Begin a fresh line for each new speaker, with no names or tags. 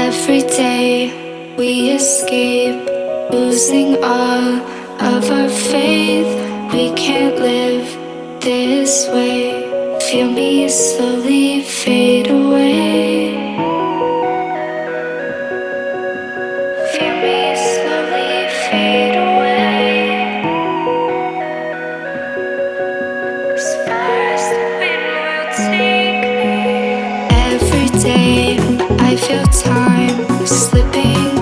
Every day we escape, losing all of our faith. We can't live this way. Feel me slowly fade away. Feel me slowly fade away. As far as the wind will take me. Every day I feel time slipping